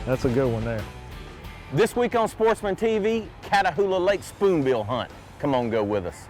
That's a good one there. This week on Sportsman TV, Catahoula Lake spoonbill hunt. Come on, go with us.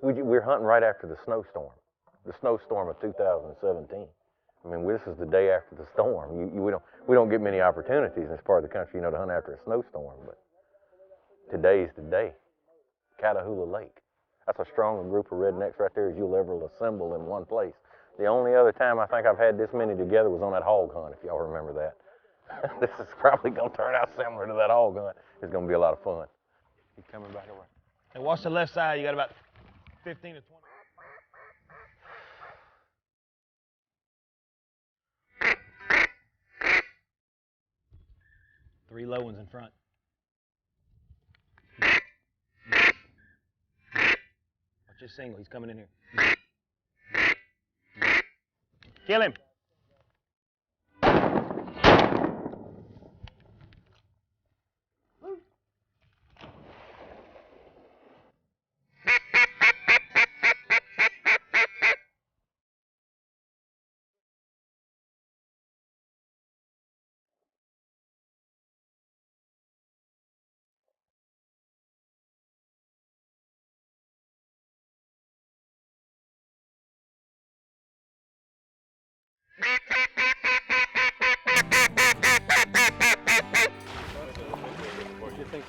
We're hunting right after the snowstorm of 2017. I mean, this is the day after the storm. We don't get many opportunities in this part of the country, to hunt after a snowstorm. But today's the day. Catahoula Lake. That's a stronger group of rednecks right there as you'll ever assemble in one place. The only other time I think I've had this many together was on that hog hunt, if y'all remember that. This is probably going to turn out similar to that hog hunt. It's going to be a lot of fun. He's coming back around. Hey, watch the left side. You got about 15 to 20. Three low ones in front. Watch this single. He's coming in here. Kill him.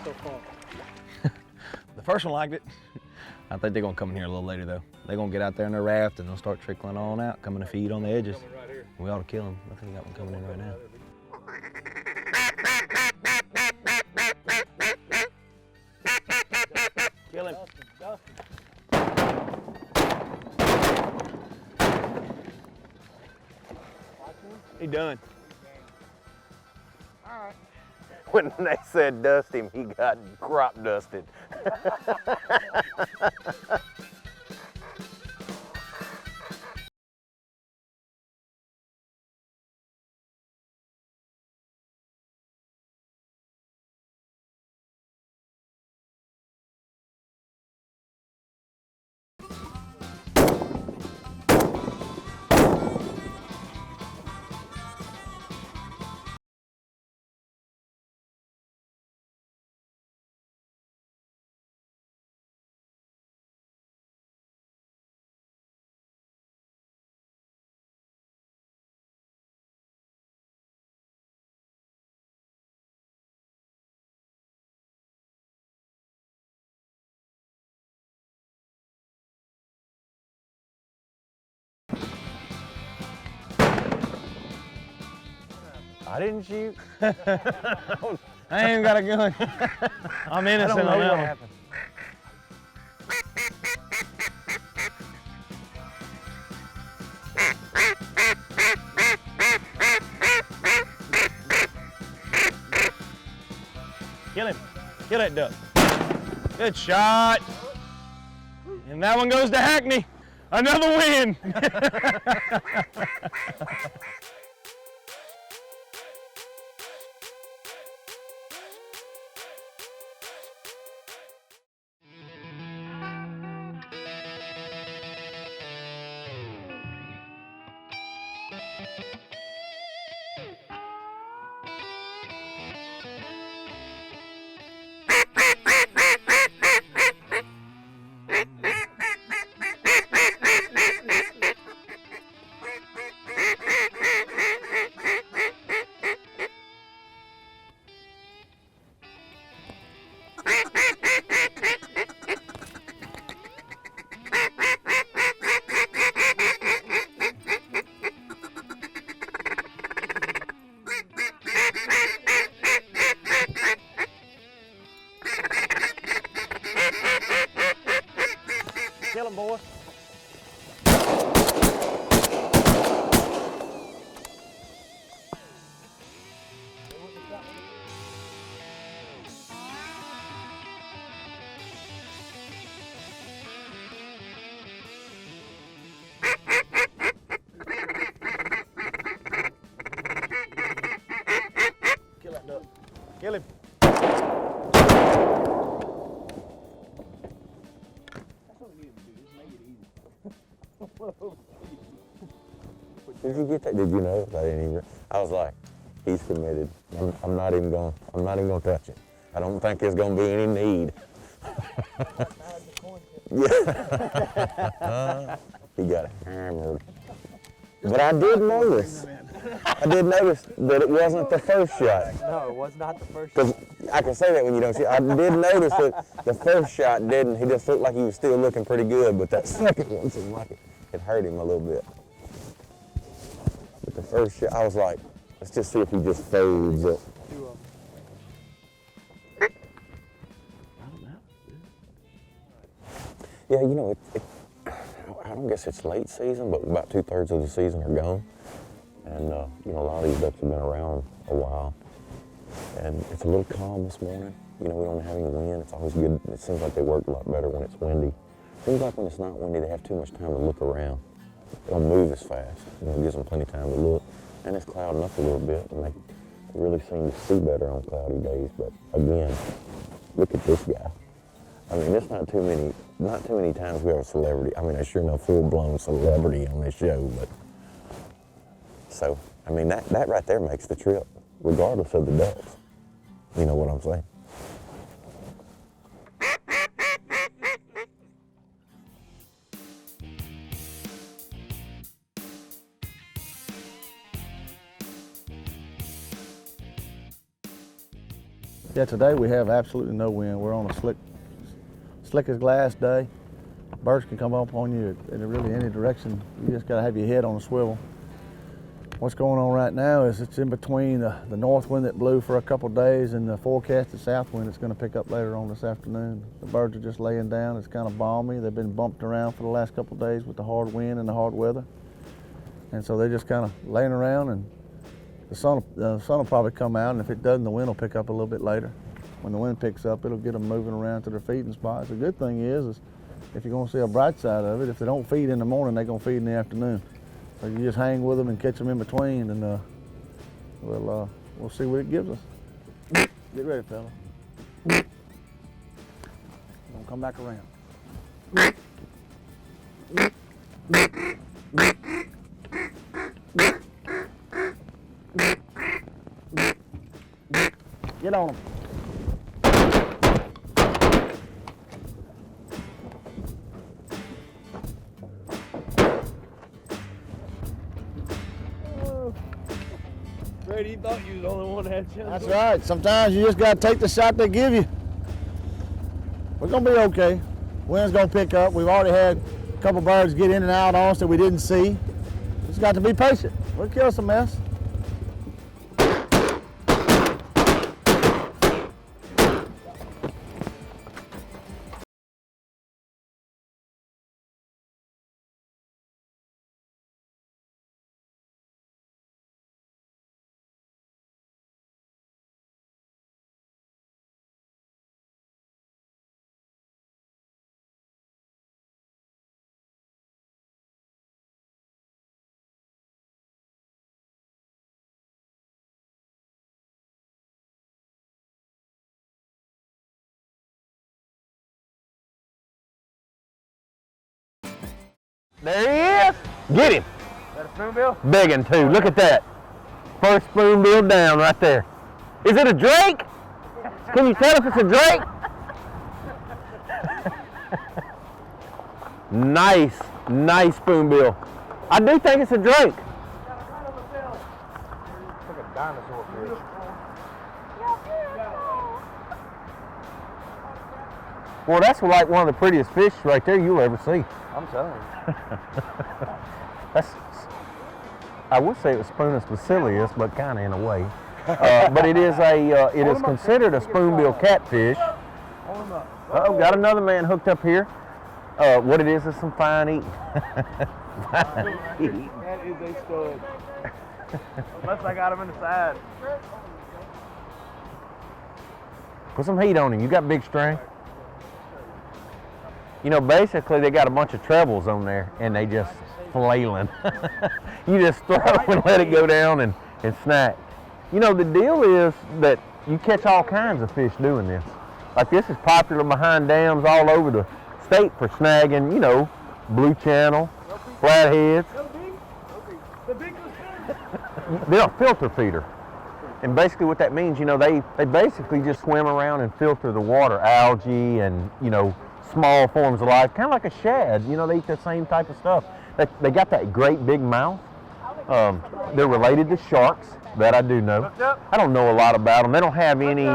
So far. The first one liked it. I think they're gonna come in here a little later though. They're gonna get out there in their raft and they'll start trickling on out, coming to feed on the edges. Right, we ought to kill them. I think we got one coming in right now. Kill him. He done. All right. When they said dust him, he got crop dusted. I didn't shoot. I ain't even got a gun. I'm innocent on that one. Happened. Kill him. Kill that duck. Good shot. And that one goes to Hackney. Another win. him, boys. Kill that duck. Kill him. Did you get that? Did you know? I didn't even. I was like, he's committed. I'm not even gonna touch it. I don't think there's gonna be any need. Yeah. He got hammered. But I did notice that it wasn't the first shot. No, it was not the first shot. Because I can say that when you don't see it. I did notice that the first shot didn't. He just looked like he was still looking pretty good, but that second one seemed like it hurt him a little bit. But the first shot, I was like, let's just see if he just folds up. Yeah, you know, I don't guess it's late season, but about 2/3 of the season are gone. And, you know, a lot of these ducks have been around a while. And it's a little calm this morning. You know, we don't have any wind. It's always good. It seems like they work a lot better when it's windy. Seems like when it's not windy, they have too much time to look around. They don't move as fast. You know, it gives them plenty of time to look. And it's clouding up a little bit, and they really seem to see better on cloudy days. But again, look at this guy. I mean, it's not too many times we have a celebrity. I mean, there's sure no full-blown celebrity on this show, but so, I mean, that right there makes the trip, regardless of the ducks. You know what I'm saying? Yeah, today we have absolutely no wind. We're on a slick as glass day. Birds can come up on you in really any direction. You just gotta have your head on a swivel. What's going on right now is it's in between the north wind that blew for a couple days and the forecasted south wind that's gonna pick up later on this afternoon. The birds are just laying down. It's kind of balmy. They've been bumped around for the last couple days with the hard wind and the hard weather. And so they're just kind of laying around, and the sun will probably come out, and if it doesn't, the wind will pick up a little bit later. When the wind picks up, it'll get them moving around to their feeding spots. The good thing is if you're gonna see a bright side of it, if they don't feed in the morning, they're gonna feed in the afternoon. So you just hang with them and catch them in between, and we'll see what it gives us. Get ready, fella. Don't come back around. Get on them. Brady, you thought you was the only one that had a chance. That's right. Sometimes you just got to take the shot they give you. We're going to be okay. Wind's going to pick up. We've already had a couple birds get in and out on us that we didn't see. Just got to be patient. We'll kill some mess. There he is. Get him. Is that a spoonbill? Big one too. Look at that. First spoonbill down right there. Is it a drake? Can you tell if it's a drake? Nice spoonbill. I do think it's a drake. It's like a dinosaur fish. Well, that's like one of the prettiest fish right there you'll ever see. I'm telling you. I would say it was Spunus bacillus, but kind of in a way. But it is considered a spoonbill catfish. Hold him up. Uh-oh, got another man hooked up here. What it is some fine eating. Fine eating. That is a stud. Unless I got him in the side. Put some heat on him. You got big string. You know, basically they got a bunch of trebles on there and they just flailing. You just throw and let it go down and snack. You know, the deal is that you catch all kinds of fish doing this. Like this is popular behind dams all over the state for snagging, you know, blue channel, flatheads. They're a filter feeder. And basically what that means, you know, they basically just swim around and filter the water, algae and, you know, small forms of life, kind of like a shad. You know, they eat the same type of stuff. They got that great big mouth. They're related to sharks, that I do know. I don't know a lot about them. They don't have any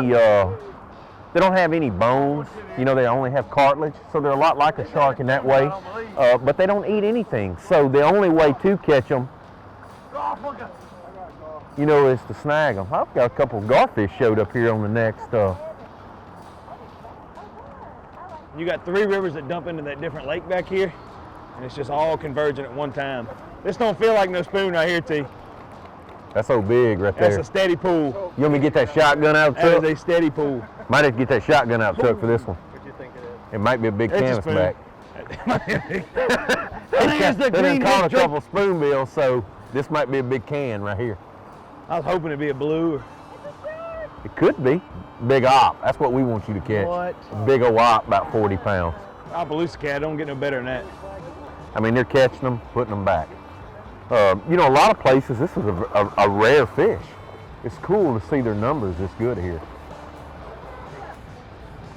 bones. You know, they only have cartilage, so they're a lot like a shark in that way. But they don't eat anything. So the only way to catch them, you know, is to snag them. I've got a couple of garfish showed up here on the next. You got 3 rivers that dump into that different lake back here, and it's just all converging at one time. This don't feel like no spoon right here, T. That's so big right there. That's a steady pool. You want me to get that shotgun out of the truck? That is a steady pool. Might have to get that shotgun out of the truck for this one. What do you think it is? It might be a big It's a canvasback. There's the They done green caught a drink. couple spoonbills, so this might be a big can right here. I was hoping it'd be a blue. It could be. Big op. That's what we want you to catch. What? A big old op, about 40 pounds. Opelousas cat, don't get no better than that. I mean, they're catching them, putting them back. You know, a lot of places, this is a rare fish. It's cool to see their numbers this good here.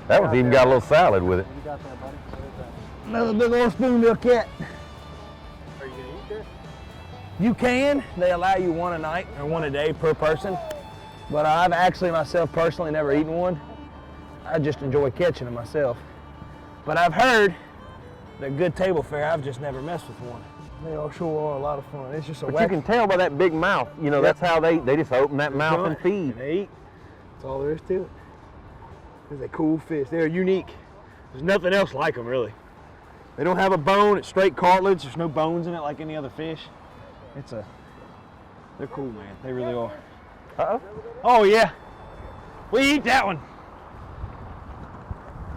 That one's even got a little salad with it. You got that, buddy? What is that? Another big old spoonbill cat. Are you gonna eat this? You can. They allow you one a night or one a day per person. But I've actually myself personally never eaten one. I just enjoy catching them myself. But I've heard that good table fare, I've just never messed with one. They all sure are a lot of fun. It's just a But you can tell by that big mouth, you know, that's how they just open that mouth and feed. And they eat. That's all there is to it. It's a cool fish. They're unique. There's nothing else like them, really. They don't have a bone. It's straight cartilage. There's no bones in it like any other fish. They're cool, man. They really are. Uh-oh. Oh, yeah. We eat that one.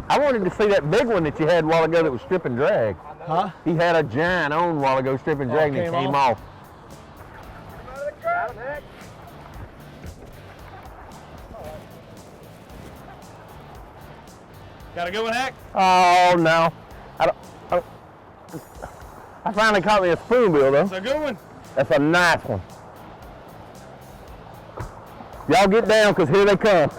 I wanted to see that big one that you had a while ago that was strip and drag. Huh? He had a giant on a while ago, strip and drag, and it came off. Got a good one, Hack? Oh, no. I finally caught me a spoonbill, though. That's a good one. That's a nice one. Y'all get down, because here they come.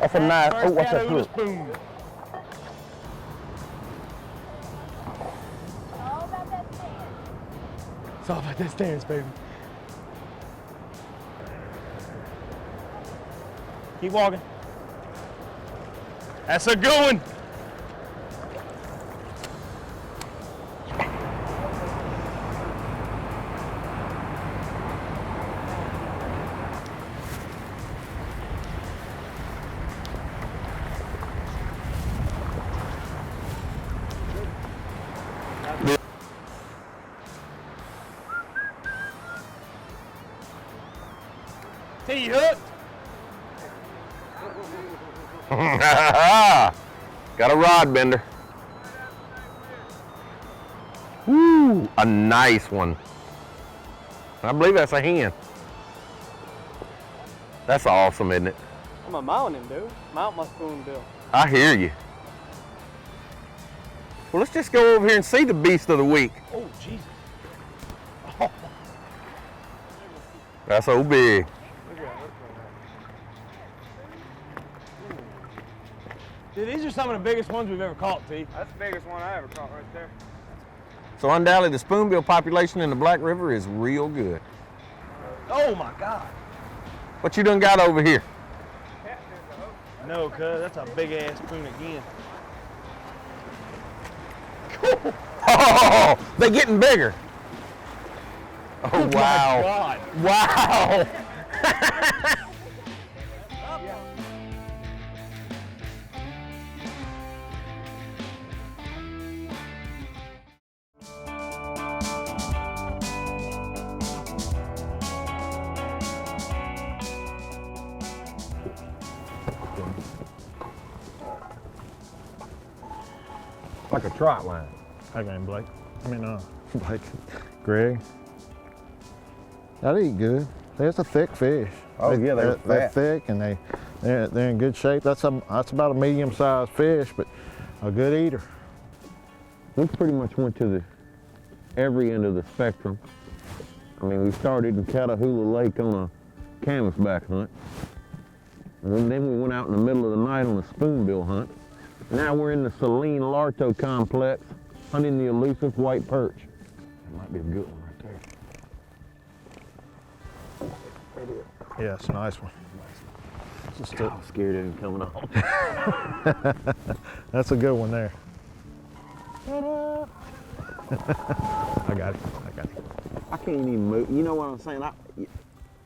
That's a nice, oh, what's that Catahoula hook? spoon. It's all about that stance, baby. Keep walking. That's a good one. T hooked. Got a rod bender. Woo, a nice one. I believe that's a hen. That's awesome, isn't it? I'm gonna mount him, dude. Mount my spoonbill. I hear you. Well, let's just go over here and see the beast of the week. Oh, Jesus. That's so big. Dude, these are some of the biggest ones we've ever caught, T. That's the biggest one I ever caught right there. So undoubtedly, the spoonbill population in the Black River is real good. Oh, my God. What you done got over here? No, cuz, that's a big-ass spoon again. Oh, they're getting bigger. Oh, wow. God. Wow. Like a trot line. Okay, Blake. I mean, Blake. Greg. That'd eat good. It's a thick fish. Oh, yeah, they're they're fat. thick and they're in good shape. That's about a medium-sized fish, but a good eater. We pretty much went to every end of the spectrum. I mean, we started in Catahoula Lake on a canvasback hunt. And then we went out in the middle of the night on a spoonbill hunt. Now we're in the Saline Larto complex, hunting the elusive white perch. That might be a good one right there. Yeah, it's a nice one. I'm scared of him coming on. That's a good one there. I got it. I can't even move. You know what I'm saying?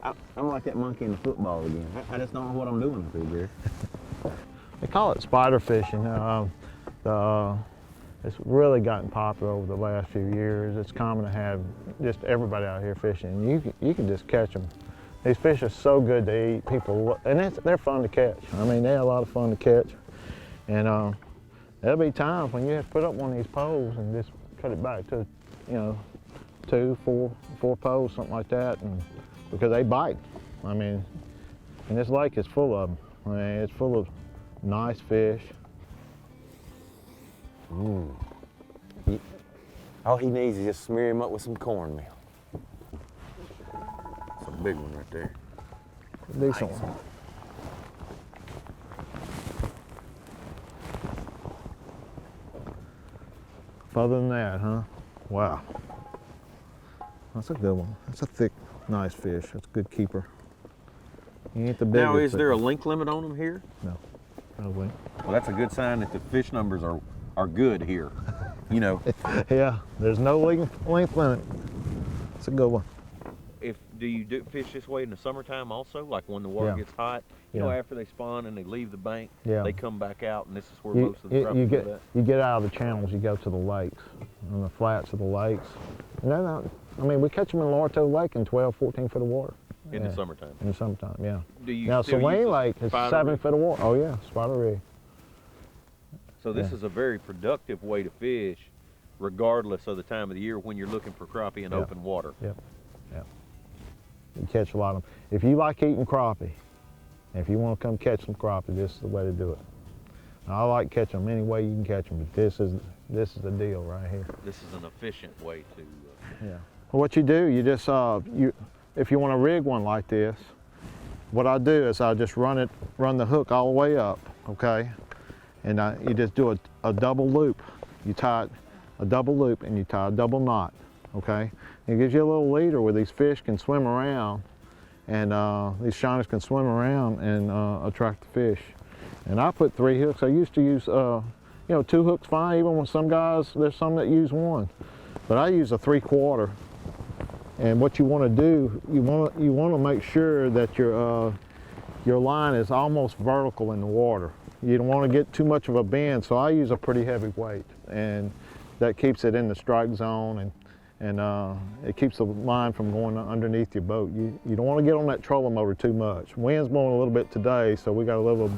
I'm like that monkey in the football again. I just don't know what I'm doing up here, Gary. They call it spider fishing. It's really gotten popular over the last few years. It's common to have just everybody out here fishing. You can just catch them. These fish are so good to eat. They're fun to catch. I mean, they're a lot of fun to catch. And there'll be times when you have to put up one of these poles and just cut it back to, 2, 4 poles, something like that, and because they bite. I mean, and this lake is full of them. I mean, it's full of nice fish. All he needs is just smear him up with some cornmeal. It's a big one right there. Decent one. Other than that, huh? Wow. That's a good one. That's a thick, nice fish. That's a good keeper. You ain't the biggest. Now, is there a length limit on them here? No. No link. Well, that's a good sign that the fish numbers are good here. Yeah, there's no length limit. It's a good one. Do you fish this way in the summertime also? Like when the water Yeah. gets hot? You know, after they spawn and they leave the bank, Yeah. they come back out, and this is where most of the You crappie get go at. you get out of the channels, you go to the lakes, on the flats of the lakes. And they're not, I mean, we catch them in Larto Lake in 12, 14 foot of water. In the summertime. In the summertime, yeah. Do you Now, still use Saline the Lake is spider 7 rig? foot of water. Oh yeah, spider rig. So this Yeah. is a very productive way to fish, regardless of the time of the year when you're looking for crappie in Yeah. open water. Yep, yep. You catch a lot of them. If you like eating crappie, if you want to come catch some crappie, this is the way to do it. I like catching them any way you can catch them, but this is the deal right here. This is an efficient way to. Yeah. Well, what you do, you just if you want to rig one like this, what I do is I just run the hook all the way up, okay, and you just do a double loop. You tie a double loop and you tie a double knot, okay. It gives you a little leader where these fish can swim around, and these shiners can swim around and attract the fish. And I put 3 hooks. I used to use 2 hooks fine. Even with some guys, there's some that use 1, but I use a 3/4. And what you want to do, you want to make sure that your line is almost vertical in the water. You don't want to get too much of a bend, so I use a pretty heavy weight, and that keeps it in the strike zone, and it keeps the line from going underneath your boat. You don't want to get on that trolling motor too much. Wind's blowing a little bit today, so we got a little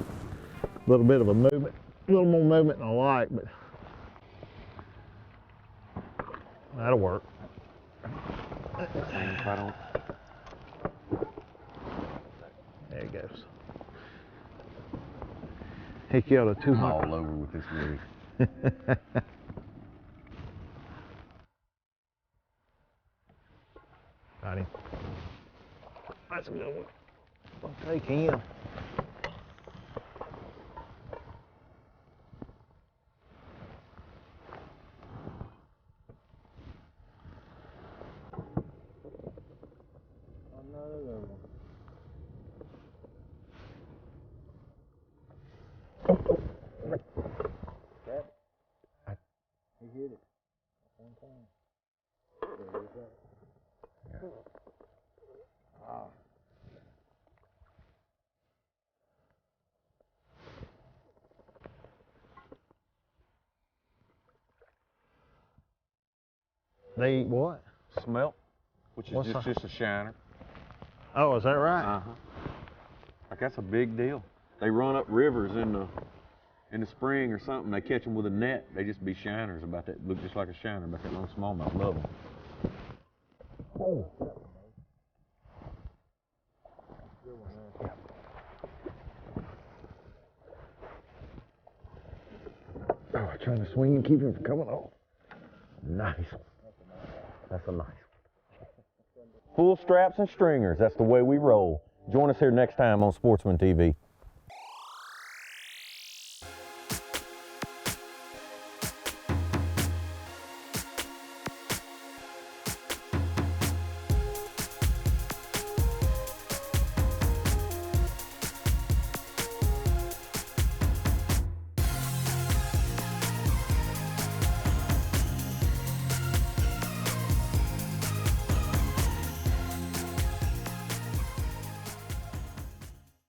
bit of a movement, a little more movement than I like, but that'll work. If I don't. There it goes. He killed a 200. All over with this rig. Got him. That's a good one. I'll take him. Another one. He hit it one time. There it is. Wow. They eat what? Smelt, which is What's just a shiner. Oh, is that right? Like that's a big deal. they run up rivers in the spring or something. They catch them with a net. They just be shiners about that. Look just like a shiner about that little smallmouth. Love them. Oh. Oh, trying to swing and keep him from coming off. Nice one. That's a nice one. Full straps and stringers. That's the way we roll. Join us here next time on Sportsman TV.